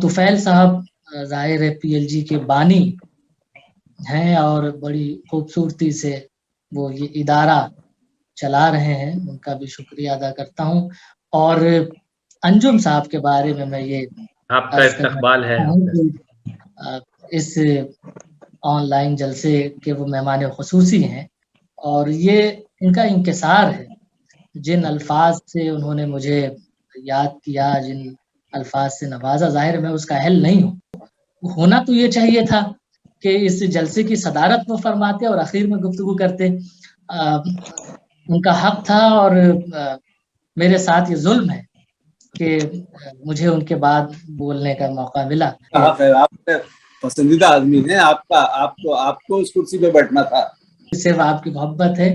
तुफैल साहब ज़ाहिर है PLG के बानी हैं और बड़ी खूबसूरती से वो ये इदारा चला रहे हैं, उनका भी शुक्रिया अदा करता हूँ। और अंजुम साहब के बारे में मैं ये आपका इस्तकबाल है। इस ऑनलाइन जलसे के वो मेहमान खुसूसी हैं और ये इनका इंकिसार है। जिन अल्फाज से उन्होंने मुझे याद किया, जिन अल्फाज से नवाजा, ज़ाहिर मैं उसका अहल नहीं हूँ। होना तो ये चाहिए था कि इस जलसे की सदारत वो फरमाते और आखिर में गुफ्तगू करते। उनका हक था और मेरे साथ ये जुल्म है कि मुझे उनके बाद बोलने का मौका मिला। आप पसंदीदा आदमी हैं, आपको उस कुर्सी पे बैठना था। सिर्फ आपकी मोहब्बत है।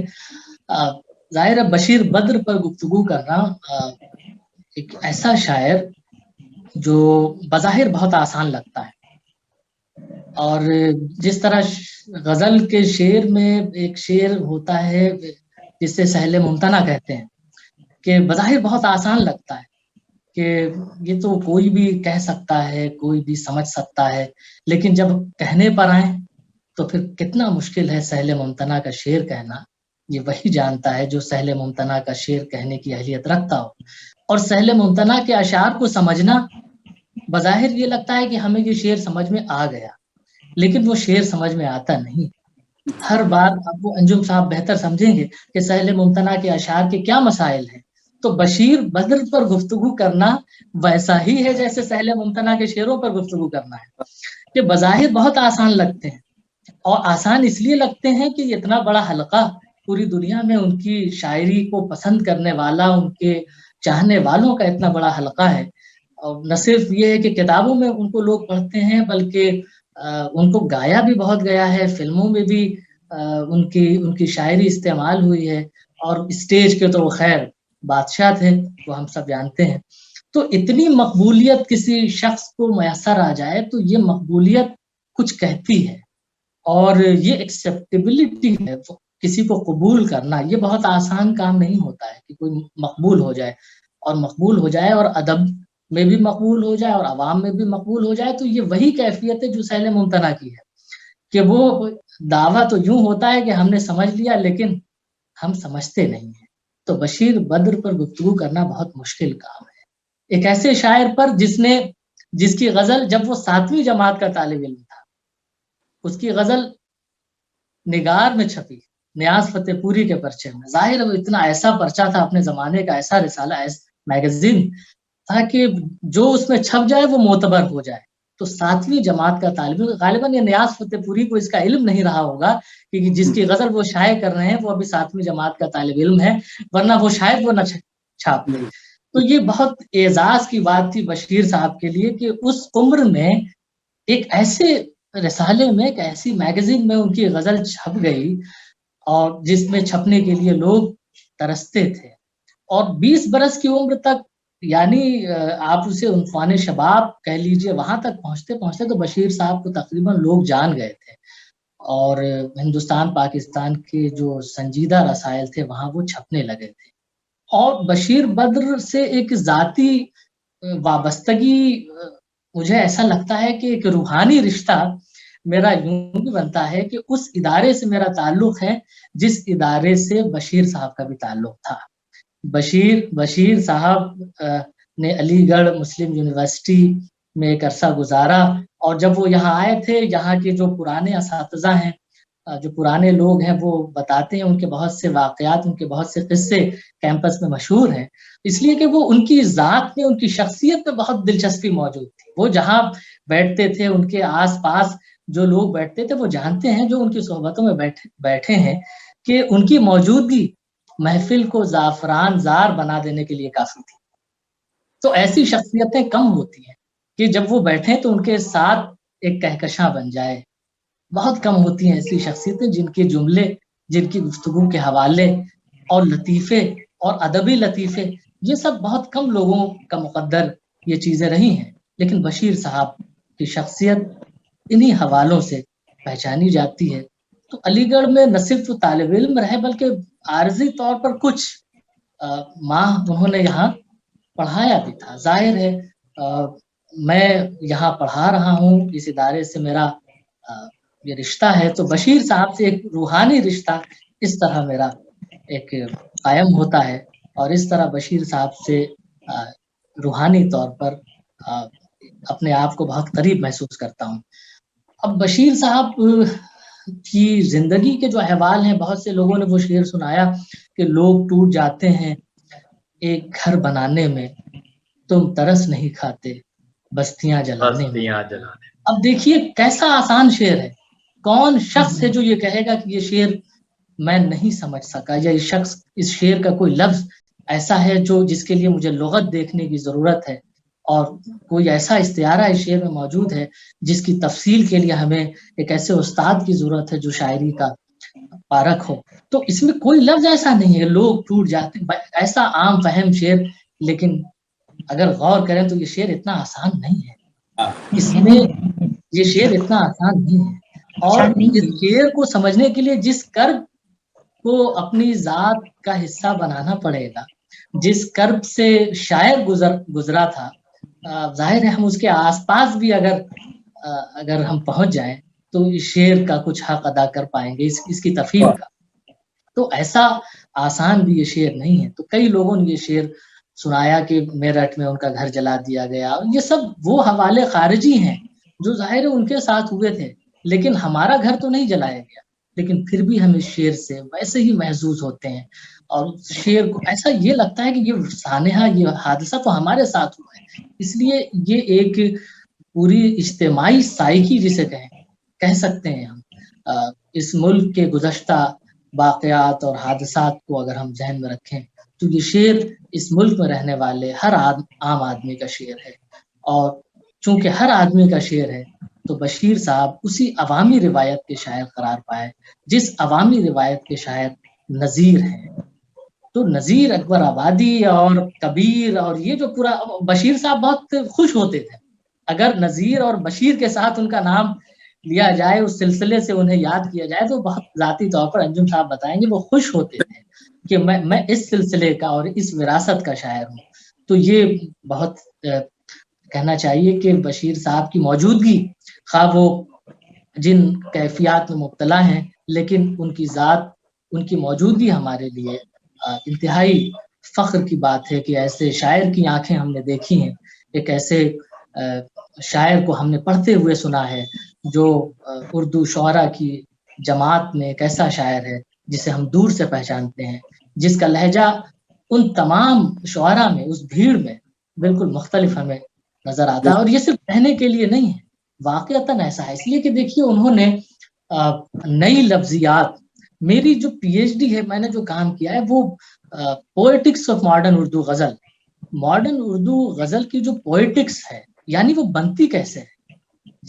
ज़ाहिर है बशीर बद्र पर गुफ्तगू करना, एक ऐसा शायर जो बज़ाहिर बहुत आसान लगता है, और जिस तरह गजल के शेर में एक शेर होता है जिसे सहले मुमतना कहते हैं, कि बज़ाहिर बहुत आसान लगता है कि ये तो कोई भी कह सकता है, कोई भी समझ सकता है, लेकिन जब कहने पर आए तो फिर कितना मुश्किल है सहले मुमतना का शेर कहना। ये वही जानता है जो सहले मुमतना का शेर कहने की अहलियत रखता हो। और सहले मुमतना के अशार को समझना, बज़ाहिर ये लगता है कि हमें ये शेर समझ में आ गया, लेकिन वो शेर समझ में आता नहीं। हर बार अब वो अंजुम साहब बेहतर समझेंगे कि सहले मुमतना के अशार के क्या मसाइल हैं। तो बशीर बद्र पर गुफ्तगू करना वैसा ही है जैसे सहले मुमतना के शेरों पर गुफ्तगू करना है, कि बज़ाहिर बहुत आसान लगते हैं। और आसान इसलिए लगते हैं कि इतना बड़ा हलका पूरी दुनिया में उनकी शायरी को पसंद करने वाला, उनके चाहने वालों का इतना बड़ा हलका है। और न सिर्फ ये है कि किताबों में उनको लोग पढ़ते हैं, बल्कि उनको गाया भी बहुत गया है, फिल्मों में भी उनकी शायरी इस्तेमाल हुई है, और स्टेज के तो वो खैर बादशाह थे, वो हम सब जानते हैं। तो इतनी मकबूलियत किसी शख्स को मैसर आ जाए तो ये मकबूलियत कुछ कहती है, और ये एक्सेप्टेबिलिटी है, किसी को कबूल करना ये बहुत आसान काम नहीं होता है कि कोई मकबूल हो जाए, और मकबूल हो जाए और अदब में भी मकबूल हो जाए और अवाम में भी मकबूल हो जाए। तो ये वही कैफियत है जो सहले मुमतना की है, कि वो दावा तो यूं होता है कि हमने समझ लिया, लेकिन हम समझते नहीं है। तो बशीर बद्र पर गुफ्तगू करना बहुत मुश्किल काम है, एक ऐसे शायर पर जिसकी गजल, जब वो 7वीं जमात का तालिब इल्म था, उसकी गजल निगार में छपी, नियाज फतेहपुरी के पर्चे में। जाहिर है वो इतना ऐसा पर्चा था अपने जमाने का, ऐसा रिसाला, मैगजीन था कि जो उसमें छप जाए वो मोतबर हो जाए। तो 7वीं जमात का तालिब, गालिबन ये नियाज फतेहपुरी को इसका इल्म नहीं रहा होगा कि जिसकी गजल वो शाये कर रहे हैं वो अभी 7वीं जमात का तालिब इल्म है, वरना वो शायद वो न छाप ले। तो ये बहुत एजाज की बात थी बशीर साहब के लिए कि उस उम्र में एक ऐसे रिसाले में, एक ऐसी मैगजीन में उनकी गजल छप गई, और जिसमें छपने के लिए लोग तरसते थे। और 20 बरस की उम्र तक, यानी आप उसे उन्फ़ान शबाब कह लीजिए, वहां तक पहुंचते पहुंचते तो बशीर साहब को तकरीबन लोग जान गए थे, और हिंदुस्तान पाकिस्तान के जो संजीदा रसायल थे वहां वो छपने लगे थे। और बशीर बद्र से एक जाती वाबस्तगी, मुझे ऐसा लगता है कि एक रूहानी रिश्ता मेरा यूं भी बनता है कि उस इदारे से मेरा ताल्लुक है जिस इदारे से बशीर साहब का भी ताल्लुक था। बशीर साहब ने अलीगढ़ मुस्लिम यूनिवर्सिटी में एक अरसा गुजारा, और जब वो यहाँ आए थे, यहाँ के जो पुराने असातिज़ा हैं, जो पुराने लोग हैं, वो बताते हैं उनके बहुत से वाक़यात, उनके बहुत से किस्से कैंपस में मशहूर हैं, इसलिए कि वो उनकी ज़ात में, उनकी शख्सियत में बहुत दिलचस्पी मौजूद थी। वो जहाँ बैठते थे, उनके आस-पास जो लोग बैठते थे, वो जानते हैं, जो उनकी सोहबतों में बैठे हैं, कि उनकी मौजूदगी महफिल को ज़ाफ़रान ज़ार बना देने के लिए काफ़ी थी। तो ऐसी शख्सियतें कम होती हैं कि जब वो बैठें तो उनके साथ एक कहकशां बन जाए। बहुत कम होती हैं ऐसी शख्सियतें जिनके जुमले, जिनकी गुफ्तगू के हवाले और लतीफ़े और अदबी लतीफ़े, ये सब बहुत कम लोगों का मुक़द्दर ये चीज़ें रही हैं। लेकिन बशीर साहब की शख्सियत इन्हीं हवालों से पहचानी जाती है। तो अलीगढ़ में न सिर्फ तालिब इल्म रहे, बल्कि आर्ज़ी तौर पर कुछ माह उन्होंने यहाँ पढ़ाया भी था। ज़ाहिर है میں یہاں پڑھا رہا ہوں، اس ادارے سے میرا یہ رشتہ ہے، تو بشیر صاحب سے ایک روحانی رشتہ اس طرح میرا ایک قائم ہوتا ہے، اور اس طرح بشیر صاحب سے روحانی طور پر اپنے آپ کو بہت قریب محسوس کرتا ہوں۔ اب بشیر صاحب کی زندگی کے جو احوال ہیں، بہت سے لوگوں نے وہ شعر سنایا کہ لوگ ٹوٹ جاتے ہیں ایک گھر بنانے میں، تم ترس نہیں کھاتے بستیاں جلانے میں۔ اب دیکھیے کیسا آسان شعر ہے، کون شخص ہے جو یہ کہے گا کہ یہ شعر میں نہیں سمجھ سکا، یا اس شعر کا کوئی لفظ ایسا ہے جو جس کے لیے مجھے لغت دیکھنے کی ضرورت ہے، اور کوئی ایسا استعارہ اس شعر میں موجود ہے جس کی تفصیل کے لیے ہمیں ایک ایسے استاد کی ضرورت ہے جو شاعری کا پارک ہو۔ تو اس میں کوئی لفظ ایسا نہیں ہے، لوگ ٹوٹ جاتے، ایسا عام فہم شعر، لیکن اگر غور کریں تو یہ شعر اتنا آسان نہیں ہے، اس میں یہ شعر اتنا آسان نہیں ہے، اور اس شعر کو سمجھنے کے لیے جس کرب کو اپنی ذات کا حصہ بنانا پڑے گا، جس کرب سے شاعر گزرا تھا، ظاہر ہے ہم اس کے آس پاس بھی اگر ہم پہنچ جائیں تو اس شعر کا کچھ حق ادا کر پائیں گے، اس کی تفہیم کا۔ تو ایسا آسان بھی یہ شعر نہیں ہے۔ تو کئی لوگوں نے یہ شعر سنایا کہ میرٹھ میں ان کا گھر جلا دیا گیا، یہ سب وہ حوالے خارجی ہیں جو ظاہر ان کے ساتھ ہوئے تھے، لیکن ہمارا گھر تو نہیں جلایا گیا، لیکن پھر بھی ہم اس شعر سے ویسے ہی محظوظ ہوتے ہیں، اور شعر کو ایسا یہ لگتا ہے کہ یہ سانحہ، یہ حادثہ تو ہمارے ساتھ ہوا ہے۔ اس لیے یہ ایک پوری اجتماعی سائیکی جسے کہہ سکتے ہیں ہم، اس ملک کے گزشتہ واقعات اور حادثات کو اگر ہم ذہن میں رکھیں تو یہ شعر اس ملک میں رہنے والے ہر عام آدمی کا شعر ہے، اور چونکہ ہر آدمی کا شعر ہے تو بشیر صاحب اسی عوامی روایت کے شاعر قرار پائے جس عوامی روایت کے شاعر نذیر ہیں۔ تو نذیر اکبر آبادی اور کبیر اور یہ جو پورا، بشیر صاحب بہت خوش ہوتے تھے اگر نذیر اور بشیر کے ساتھ ان کا نام لیا جائے، اس سلسلے سے انہیں یاد کیا جائے، تو بہت ذاتی طور پر انجم صاحب بتائیں گے وہ خوش ہوتے تھے کہ میں اس سلسلے کا اور اس وراثت کا شاعر ہوں۔ تو یہ بہت کہنا چاہیے کہ بشیر صاحب کی موجودگی، خواہ وہ جن کیفیات میں مبتلا ہیں، لیکن ان کی ذات، ان کی موجودگی ہمارے لیے انتہائی فخر کی بات ہے کہ ایسے شاعر کی آنکھیں ہم نے دیکھی ہیں، ایک ایسے شاعر کو ہم نے پڑھتے ہوئے سنا ہے جو اردو شعراء کی جماعت میں ایک ایسا شاعر ہے جسے ہم دور سے پہچانتے ہیں، جس کا لہجہ ان تمام شعراء میں، اس بھیڑ میں بالکل مختلف ہمیں نظر آتا ہے۔ اور یہ صرف کہنے کے لیے نہیں ہے، واقعتاً ایسا ہے، اس لیے کہ دیکھیے انہوں نے نئی لفظیات، میری جو پی ایچ ڈی ہے، میں نے جو کام کیا ہے وہ poetics of modern Urdu ghazal, modern Urdu ghazal کی جو پوئٹکس ہے، یعنی وہ بنتی کیسے ہے،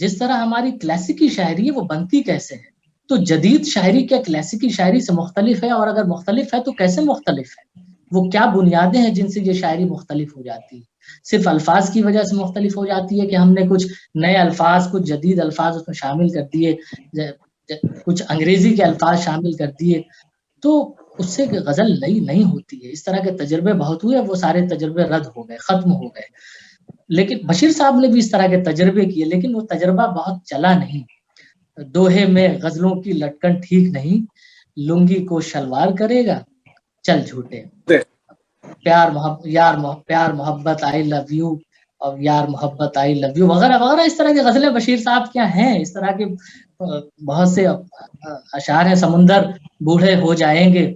جس طرح ہماری کلاسیکی شاعری ہے وہ بنتی کیسے ہے، تو جدید شاعری کیا کلاسیکی شاعری سے مختلف ہے، اور اگر مختلف ہے تو کیسے مختلف ہے، وہ کیا بنیادیں ہیں جن سے یہ شاعری مختلف ہو جاتی ہے؟ صرف الفاظ کی وجہ سے مختلف ہو جاتی ہے کہ ہم نے کچھ نئے الفاظ، کچھ جدید الفاظ اس میں شامل کر دیے، کچھ انگریزی کے الفاظ شامل کر دیے، تو اس سے غزل نئی نہیں ہوتی ہے۔ اس طرح کے تجربے بہت ہوئے، وہ سارے تجربے رد ہو گئے، ختم ہو گئے، لیکن بشیر صاحب نے بھی اس طرح کے تجربے کیے، لیکن وہ تجربہ بہت چلا نہیں۔ دوہے میں غزلوں کی لٹکن ٹھیک نہیں، لنگی کو شلوار کرے گا چل جھوٹے، پیار محبت آئی لو یو، اور یار محبت آئی لو یو وغیرہ وغیرہ، اس طرح کی غزلیں بشیر صاحب کیا ہیں، اس طرح کے بہت سے اشعار ہیں، سمندر بوڑھے ہو جائیں گے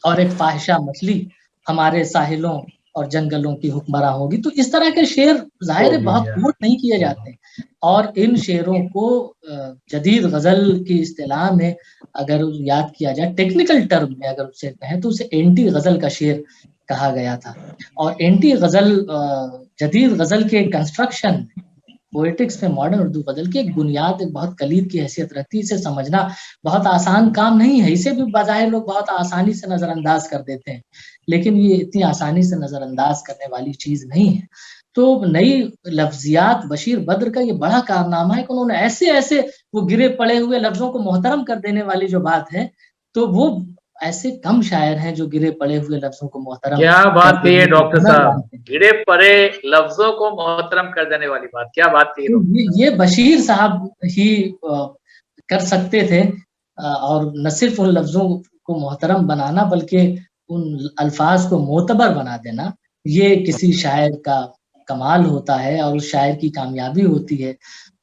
اور ایک فاحشہ مچھلی ہمارے ساحلوں اور جنگلوں کی حکمراں ہوگی۔ تو اس طرح کے شعر ظاہر بہت نوٹ نہیں کیے جاتے، اور ان شعروں کو جدید غزل کی اصطلاح میں اگر یاد کیا جائے، ٹیکنیکل ٹرم میں اگر اسے کہیں تو اسے اینٹی غزل کا شعر کہا گیا تھا، اور اینٹی غزل جدید غزل کے کنسٹرکشن پوئٹکس میں ماڈرن اردو غزل کی ایک بنیاد، ایک بہت کلید کی حیثیت رکھتی ہے۔ اسے سمجھنا بہت آسان کام نہیں ہے، اسے بھی بظاہر لوگ بہت آسانی سے نظر انداز کر دیتے ہیں، لیکن یہ اتنی آسانی سے نظر انداز کرنے والی چیز نہیں ہے۔ تو نئی لفظیات، بشیر بدر کا یہ بڑا کارنامہ ہے کہ انہوں نے ایسے وہ گرے پڑے ہوئے لفظوں کو محترم کر دینے والی جو بات ہے، تو وہ ऐसे कम शायर हैं जो गिरे पड़े हुए लफ्जों को मोहतरम क्या बात कर कही है देने की डॉक्टर हुनर साहब, जानते हैं। गिरे पड़े लफ्जों को मोहतरम कर देने वाली बात, क्या बात कही तो डॉक्टर। ये बशीर साहब ही कर सकते थे, और न सिर्फ उन लफ्जों को मोहतरम बनाना बल्कि उन अल्फाज को मोतबर बना देना, ये किसी शायर का कमाल होता है और उस शायर की कामयाबी होती है।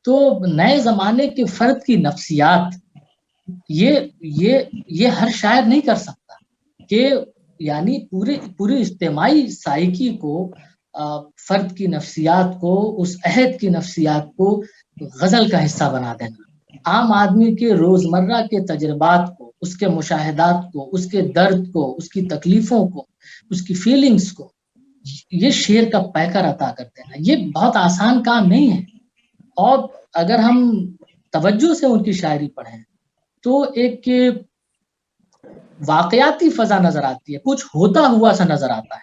तो नए जमाने के फर्द की नफ्सियात ये हर शायर नहीं कर सकता कि यानी पूरी इज्तिमाई साइकी को, फर्द की नफ्सियात को, उस अहद की नफ्सियात को गजल का हिस्सा बना देना, आम आदमी के रोजमर्रा के तजुर्बात को, उसके मुशाहिदात को, उसके दर्द को, उसकी तकलीफों को, उसकी फीलिंग्स को ये शेर का पैकर अता कर देना, ये बहुत आसान काम नहीं है। और अगर हम तवज्जो से उनकी शायरी पढ़ें तो एक वाकयाती फजा नजर आती है, कुछ होता हुआ सा नजर आता है,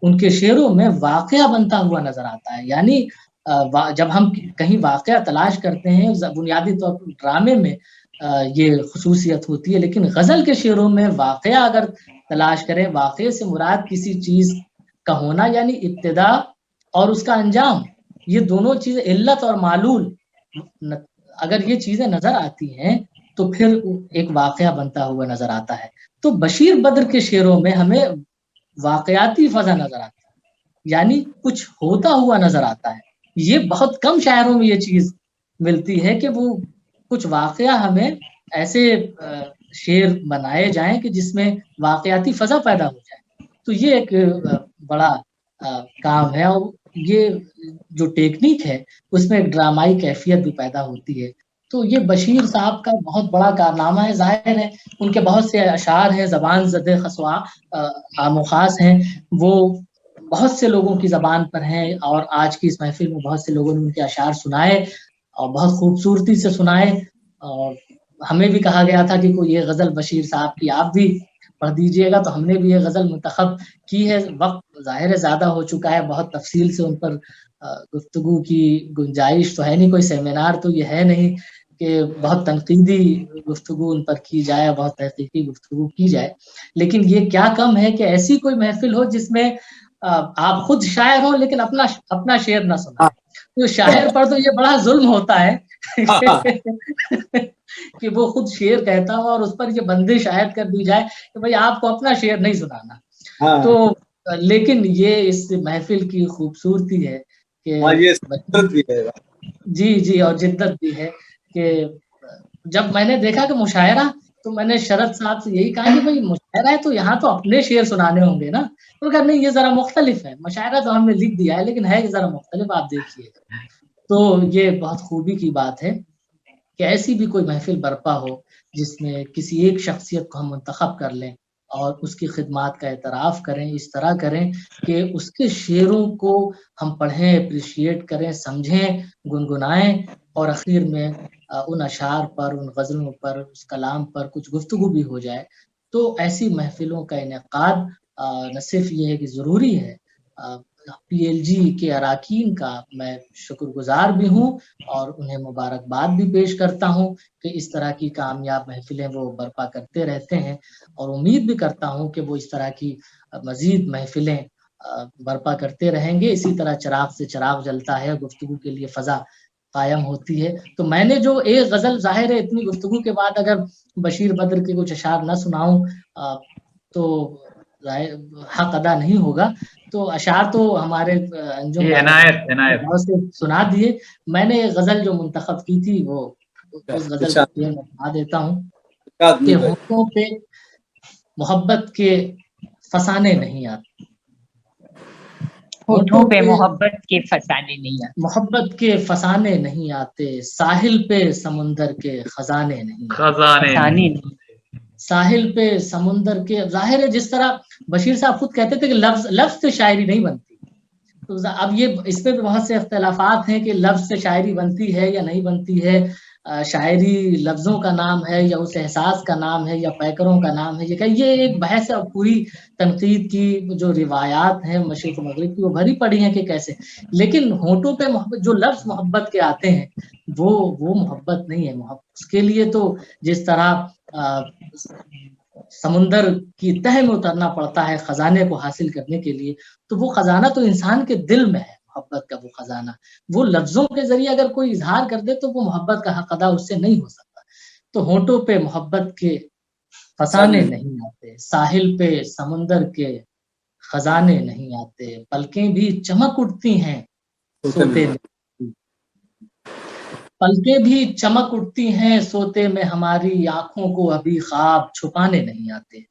उनके शेरों में वाकया बनता हुआ नजर आता है। यानी जब हम कहीं वाकया तलाश करते हैं, बुनियादी तौर पर ड्रामे में ये खसूसियत होती है, लेकिन गजल के शेरों में वाकया अगर तलाश करें, वाकये से मुराद किसी चीज का होना यानी इब्तिदा और उसका अंजाम, ये दोनों चीजें इल्लत और मालूल, अगर ये चीजें नजर आती हैं तो फिर एक वाकया बनता हुआ नजर आता है। तो बशीर बद्र के शेरों में हमें वाकयाती फजा नजर आती है, यानी कुछ होता हुआ नजर आता है। ये बहुत कम शायरों में ये चीज मिलती है कि वो कुछ वाकया हमें ऐसे शेर बनाए जाएं कि जिसमें वाकयाती फजा पैदा हो जाए। तो ये एक बड़ा काम है, और ये जो टेक्निक है उसमें एक ड्रामाई कैफियत भी पैदा होती है। तो ये बशीर साहब का बहुत बड़ा कारनामा है। जाहिर है उनके बहुत से अशार हैं, ज़बान ज़द खसवा आमुखास हैं, वो बहुत से लोगों की ज़बान पर हैं, और आज की इस महफिल में बहुत से लोगों ने उनके अशार सुनाए और बहुत खूबसूरती से सुनाए। और हमें भी कहा गया था कि कोई ये गज़ल बशीर साहब की आप भी पढ़ दीजिएगा, तो हमने भी ये गज़ल मुंतखब की है। वक्त ज़ाहिर है ज़्यादा हो चुका है, बहुत तफसील से उन पर गुफ्तगू की गुंजाइश तो है नहीं, कोई सेमिनार तो ये है नहीं कि बहुत तनकीदी गुफ्तगू उन पर की जाए, बहुत तहकीकी गुफ्तगू की जाए। लेकिन ये क्या कम है कि ऐसी कोई महफिल हो जिसमें आप खुद शायर हो लेकिन अपना शेर ना सुनाए। तो शायर पर तो ये बड़ा जुल्म होता है कि वो खुद शेर कहता हो और उस पर ये बंदिश आयद कर दी जाए कि भाई आपको अपना शेर नहीं सुनाना। तो लेकिन ये इस महफिल की खूबसूरती है कि जी और जिद्दत भी है कि जब मैंने देखा कि मुशायरा, तो मैंने शरद साहब से यही कहा कि भाई मुशायरा है तो यहाँ तो अपने शेर सुनाने होंगे ना। तो कहा नहीं, ये जरा मुख्तलिफ है, मुशायरा तो हमने लिख दिया है लेकिन है जरा मुख्तलिफ, आप देखिए। तो ये बहुत खूबी की बात है कि ऐसी भी कोई महफिल बर्पा हो जिसमें किसी एक शख्सियत को हम मुंतखब कर लें और उसकी खिदमात का एतराफ़ करें, इस तरह करें कि उसके शेरों को हम पढ़ें, अप्रिशिएट करें, समझें, गुनगुनाएं, और आखिर में उन अशार पर, उन गज़लों पर, उस कलाम पर कुछ गुफ्तगू भी हो जाए। तो ऐसी महफिलों का इनेकाद न सिर्फ ये है कि ज़रूरी है, PLG के अराकीन का मैं शुक्रगुजार भी हूँ और उन्हें मुबारकबाद भी पेश करता हूँ कि इस तरह की कामयाब महफिलें वो बर्पा करते रहते हैं, और उम्मीद भी करता हूँ कि वो इस तरह की मजीद महफिलें बर्पा करते रहेंगे। इसी तरह चिराग से चिराग जलता है, गुफ्तगू के लिए फ़ज़ा कायम होती है। तो मैंने जो एक गज़ल, ज़ाहिर है इतनी गुफ्तगू के बाद अगर बशीर बद्र के कुछ अशार न सुनाऊं तो हक अदा नहीं होगा। तो अशार तो हमारे अंजुम इनायत से सुना दिए। मैंने एक गज़ल जो मुंतखब की थी वो उस गज़ल का शेर मैं सुना देता हूँ कि होठों पे मोहब्बत के फसाने नहीं आते, होठों पे मोहब्बत के फसाने नहीं आते, मोहब्बत के फसाने नहीं आते, साहिल पे समुंदर के खजाने नहीं खजाने साहिल पे समुंदर के। जाहिर है जिस तरह बशीर साहब खुद कहते थे कि लफ्ज से शायरी नहीं बनती, तो अब ये इस पे भी बहुत से इख्तलाफात हैं कि लफ्ज से शायरी बनती है या नहीं बनती है, शायरी लफ्जों का नाम है या उस एहसास का नाम है या पैकरों का नाम है, ये एक बहस है। पूरी तनकीद की जो रिवायात हैं मशरिक़ मगरिब की वो भरी पड़ी हैं कि कैसे, लेकिन होठों पे मोहब्बत, जो लफ्ज मोहब्बत के आते हैं वो मोहब्बत नहीं है। उसके लिए तो जिस तरह समुंदर की तह में उतरना पड़ता है खजाने को हासिल करने के लिए, तो वो खजाना तो इंसान के दिल में है, मोहब्बत का वो खजाना। वो लफ्जों के जरिए अगर कोई इजहार कर दे तो वो मोहब्बत का हक अदा उससे नहीं हो सकता। तो होठों पे मोहब्बत के फसाने नहीं आते, साहिल पे समुंदर के खजाने नहीं आते, पलकें भी चमक उठती हैं सोते में, पलकें भी चमक उठती हैं सोते में, हमारी आंखों को अभी ख्वाब छुपाने नहीं आते।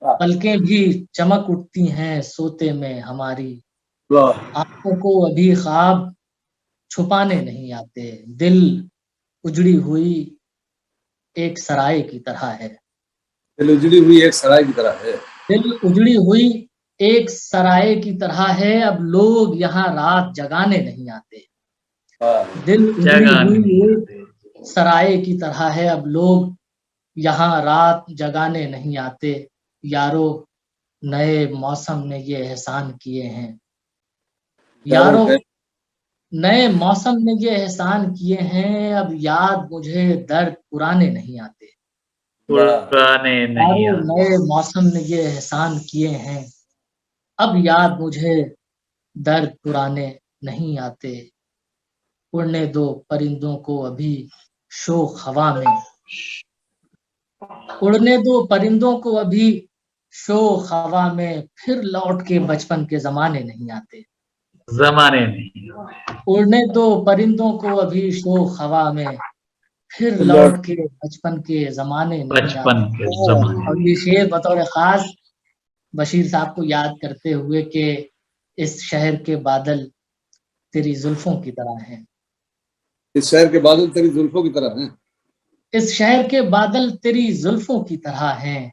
पलकें भी चमक उठती हैं सोते में, हमारी आंखों को अभी ख्वाब छुपाने नहीं आते। दिल उजड़ी हुई एक सराय की तरह है, दिल उजड़ी हुई एक सराय की तरह है, दिल उजड़ी हुई एक सराय की तरह है, अब लोग यहाँ रात जगाने नहीं आते। दिल उजड़ी हुई एक सराय की तरह है, अब लोग यहाँ रात जगाने नहीं आते। यारो नए मौसम ने ये एहसान किए हैं, यारो नए मौसम ने ये एहसान किए हैं, अब याद मुझे दर्द पुराने नहीं आते। पुराने नहीं यारो आते। नए मौसम ने ये एहसान किए हैं, अब याद मुझे दर्द पुराने नहीं आते। उड़ने दो परिंदों को अभी शोख हवा में, उड़ने दो परिंदों को अभी शोख हवा में, फिर लौट के बचपन के जमाने नहीं आते। जमाने नहीं। उड़ने दो परिंदों को अभी शोख हवा में, फिर लौट के बचपन के जमाने नहीं बचपन आते। के जमाने। और ये शेर बतौर खास बशीर साहब को याद करते हुए कि इस शहर के बादल तेरी जुल्फों की तरह हैं, इस शहर के बादल तेरी जुल्फों की तरह हैं, इस शहर के बादल तेरी जुल्फों की तरह हैं,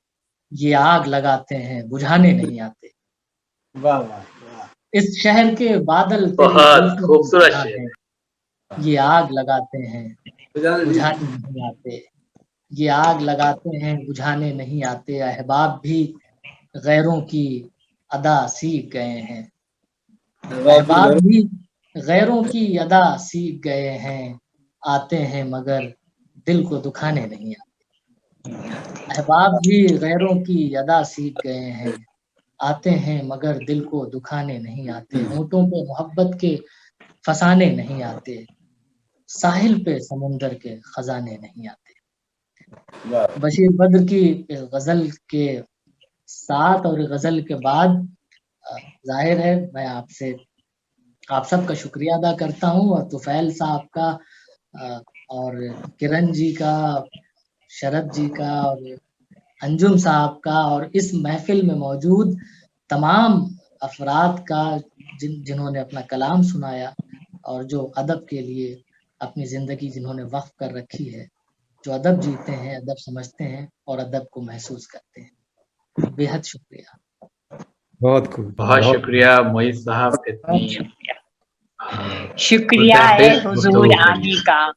ये आग लगाते हैं बुझाने नहीं आते। वाह वाह वाह, इस शहर के बादल तेरी बहुत जुल्फों की खूबसूरत तरह शेर। हैं, ये आग लगाते हैं बुझाने नहीं आते। ये आग लगाते हैं बुझाने नहीं आते। अहबाब भी गैरों की अदा सीख गए हैं, अहबाब भी गैरों की अदा सीख गए हैं, आते हैं मगर दिल को दुखाने नहीं आते। अहबाब भी गैरों की अदा सीख गए हैं, आते हैं मगर दिल को दुखाने नहीं आते। होंठों पे मोहब्बत के फसाने नहीं आते, साहिल पे समुंदर के खजाने नहीं आते। बशीर बद्र की गजल के साथ और गजल के बाद जाहिर है मैं आपसे आप सबका शुक्रिया अदा करता हूँ, और तुफैल साहब का और किरण जी का, शरद जी का और अंजुम साहब का, और इस महफिल में मौजूद तमाम अफराद का जिन्होंने अपना कलाम सुनाया और जो अदब के लिए अपनी ज़िंदगी जिन्होंने वक्फ कर रखी है, जो अदब जीते हैं, अदब समझते हैं और अदब को महसूस करते हैं। बेहद शुक्रिया। बहुत खूब, बहुत शुक्रिया मोहित साहब, इतनी शुक्रिया है मुतहरिक हुजूर गुफ्तगू के आने लिए। का।